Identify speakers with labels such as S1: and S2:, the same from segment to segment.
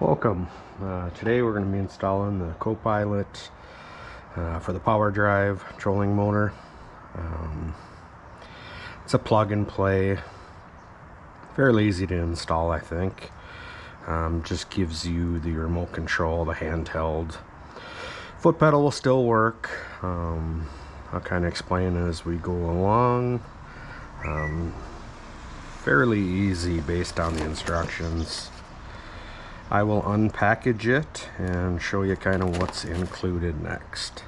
S1: Welcome. Today we're going to be installing the Copilot for the Powerdrive trolling motor. It's a plug and play, fairly easy to install, I think. Just gives you the remote control, the handheld. Foot pedal will still work. I'll kind of explain as we go along. Fairly easy based on the instructions. I will unpackage it and show you kind of what's included next.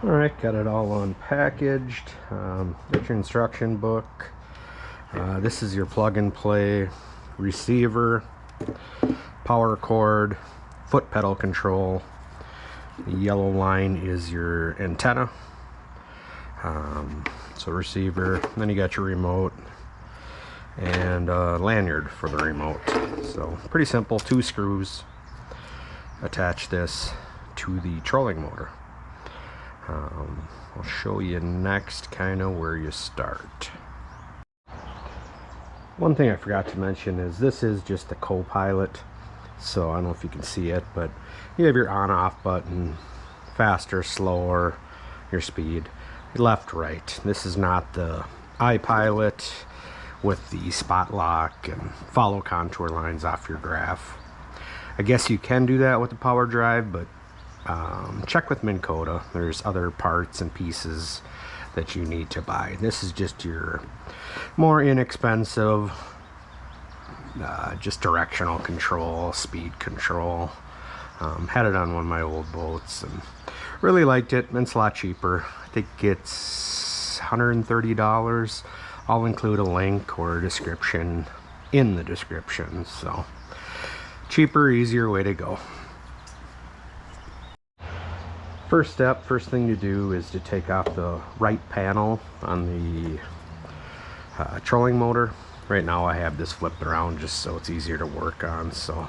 S1: Alright, got it all unpackaged. Got your instruction book. This is your plug and play receiver, power cord, foot pedal control. The yellow line is your antenna. So receiver, then you got your remote and a lanyard for the remote. So pretty simple, 2 screws. Attach this to the trolling motor. I'll show you next kind of where you start. One thing I forgot to mention is this is just the Copilot, so I don't know if you can see it, but you have your on-off button, faster, slower, your speed, left, right. This is not the IPilot with the spot lock and follow contour lines off your graph. I guess you can do that with the Powerdrive, but check with Minn Kota. There's other parts and pieces that you need to buy. This is just your more inexpensive, just directional control, speed control. Had it on one of my old boats and really liked it. It's a lot cheaper. I think it's $130. I'll include a link or a description in the description. So cheaper, easier way to go. First thing to do is to take off the right panel on the trolling motor. Right now I have this flipped around just so it's easier to work on. So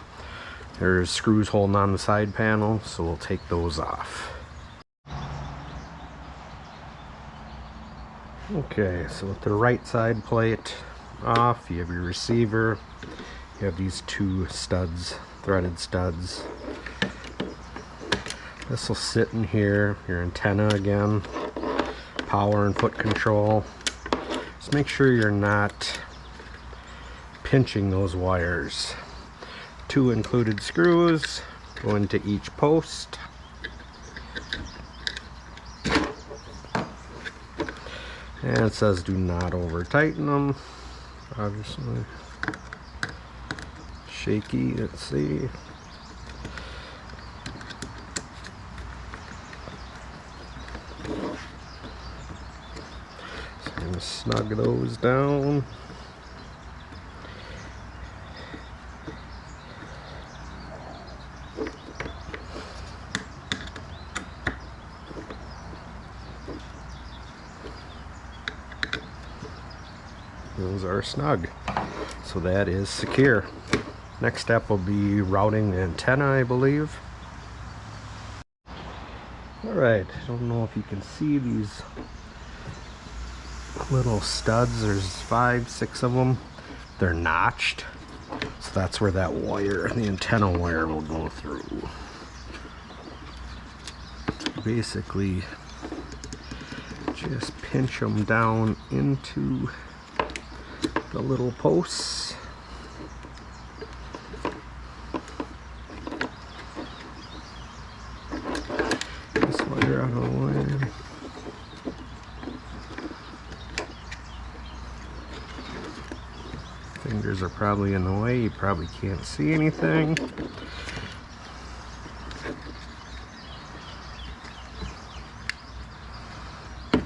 S1: there's screws holding on the side panel, so we'll take those off. Okay, so with the right side plate off, you have your receiver. You have these 2 studs, threaded studs. This will sit in here, your antenna again, power and foot control. Just make sure you're not pinching those wires. 2 included screws go into each post. And it says do not over tighten them. Obviously shaky, let's see. So I'm going to snug those down. Those are snug, so that is secure. Next step will be routing the antenna, I believe. Alright, I don't know if you can see these little studs. There's 5, 6 of them. They're notched, so that's where that wire, the antenna wire, will go through. Basically, just pinch them down into the little posts. This wire out of the way. Fingers are probably in the way, you probably can't see anything.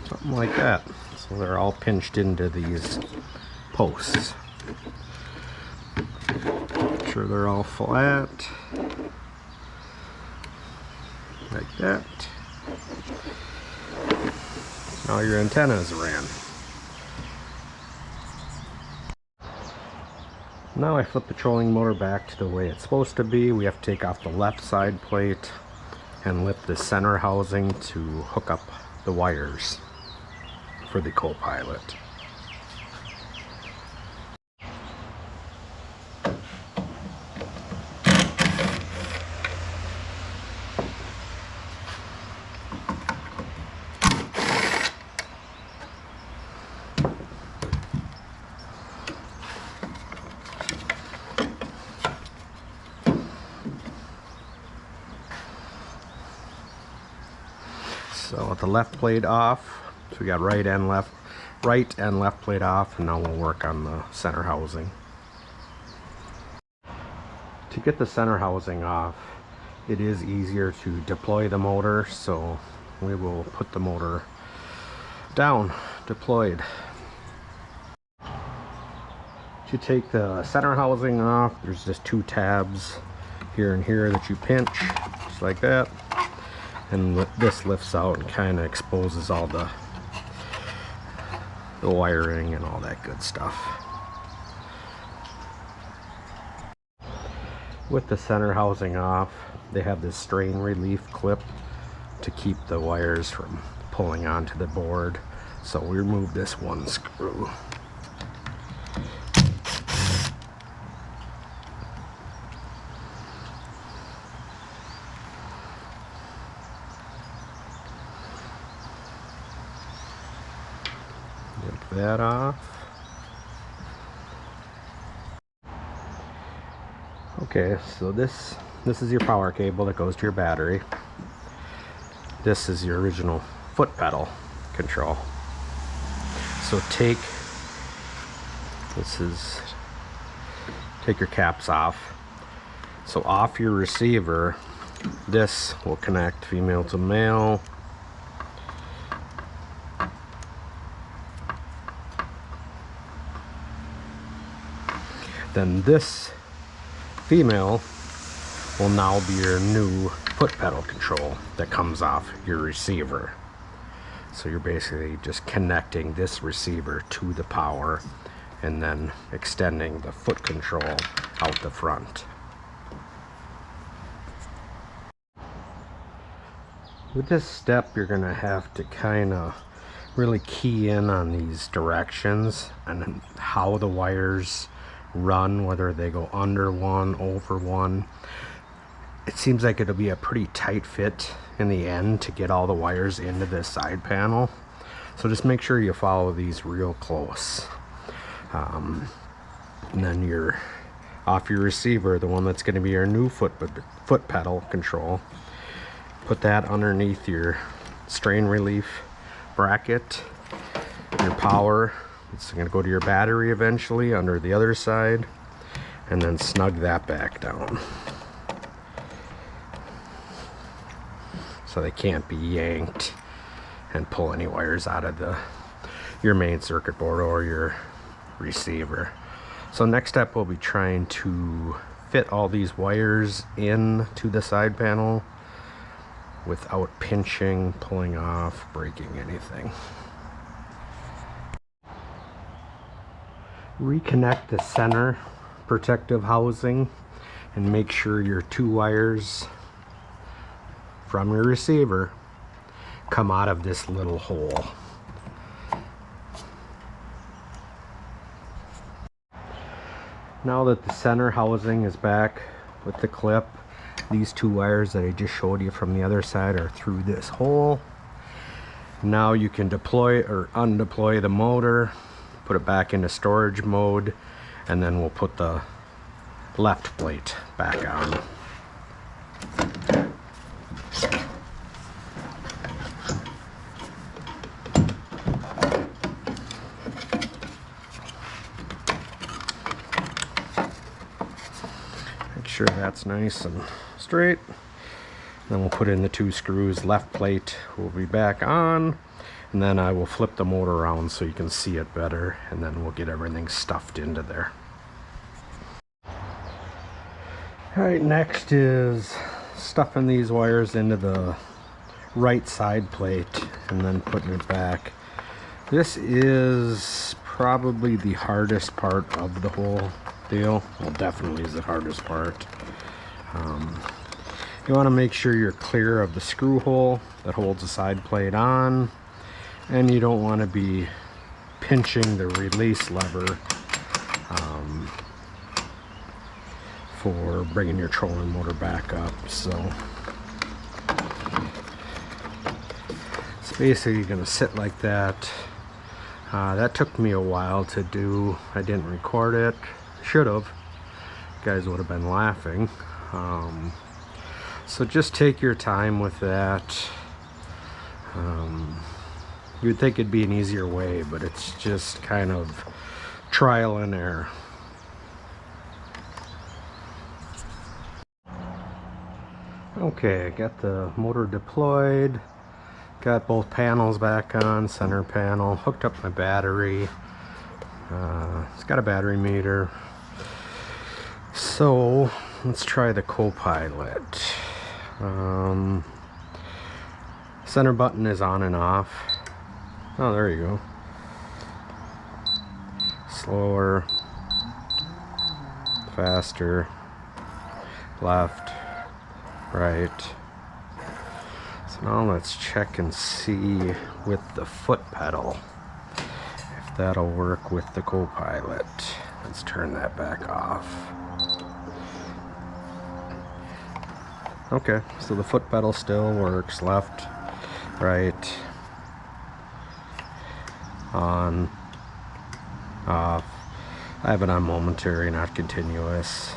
S1: Something like that. So they're all pinched into these posts. Make sure they're all flat, like that. Now your antennas are in. Now I flip the trolling motor back to the way it's supposed to be. We have to take off the left side plate and lift the center housing to hook up the wires for the Copilot. So with the left plate off, so we got right and left plate off, and now we'll work on the center housing. To get the center housing off, it is easier to deploy the motor, so we will put the motor down, deployed. To take the center housing off, there's just two tabs here and here that you pinch, just like that. And this lifts out and kind of exposes all the wiring and all that good stuff. With the center housing off, they have this strain relief clip to keep the wires from pulling onto the board. So we remove this one screw. Get that off. Okay, so this is your power cable that goes to your battery. This is your original foot pedal control. So take your caps off. So off your receiver, this will connect female to male. Then this female will now be your new foot pedal control that comes off your receiver. So you're basically just connecting this receiver to the power and then extending the foot control out the front. With this step, you're gonna have to kind of really key in on these directions and how the wires run, whether they go under one, over one. It seems like it'll be a pretty tight fit in the end to get all the wires into this side panel. So just make sure you follow these real close. And then you're off your receiver, the one that's going to be your new foot pedal control. Put that underneath your strain relief bracket, your power. It's going to go to your battery eventually under the other side, and then snug that back down so they can't be yanked and pull any wires out of your main circuit board or your receiver. So next step, we'll be trying to fit all these wires into the side panel without pinching, pulling off, breaking anything. Reconnect the center protective housing and make sure your two wires from your receiver come out of this little hole. Now that the center housing is back with the clip, these two wires that I just showed you from the other side are through this hole. Now you can deploy or undeploy the motor, put it back into storage mode, and then we'll put the left plate back on. Make sure that's nice and straight. Then we'll put in the two screws. Left plate will be back on, and then I will flip the motor around so you can see it better, and then we'll get everything stuffed into there. Alright, next is stuffing these wires into the right side plate and then putting it back. This is probably the hardest part of the whole deal. Well, definitely is the hardest part. You want to make sure you're clear of the screw hole that holds the side plate on, and you don't want to be pinching the release lever for bringing your trolling motor back up. So it's basically going to sit like that. That took me a while to do. I didn't record it. Should have. You guys would have been laughing. So just take your time with that. You'd think it'd be an easier way, but it's just kind of trial and error. Okay, got the motor deployed, got both panels back on, center panel, hooked up my battery. It's got a battery meter. So let's try the Copilot. Center button is on and off. Oh, there you go. Slower, faster, left, right. So now let's check and see with the foot pedal if that'll work with the Copilot. Let's turn that back off. Okay, so the foot pedal still works. Left, right, on, off. I have it on momentary, not continuous.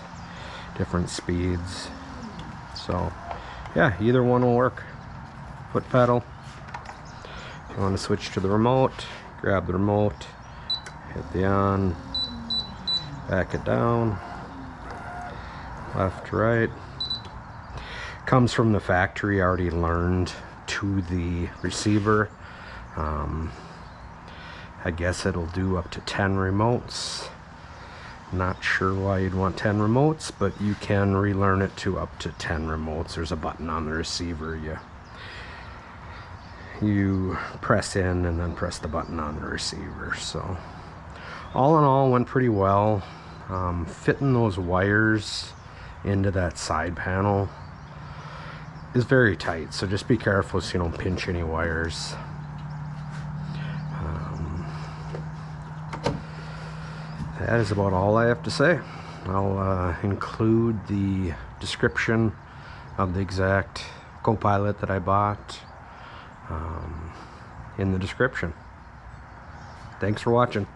S1: Different speeds. So yeah, either one will work. Foot pedal. If you want to switch to the remote, grab the remote, hit the on, back it down, left, right. Comes from the factory, already learned to the receiver. I guess it'll do up to 10 remotes. Not sure why you'd want 10 remotes, but you can relearn it to up to 10 remotes. There's a button on the receiver. You press in and then press the button on the receiver. So all in all, went pretty well. Fitting those wires into that side panel is very tight, so just be careful so you don't pinch any wires. That is about all I have to say. I'll include the description of the exact Copilot that I bought in the description. Thanks for watching.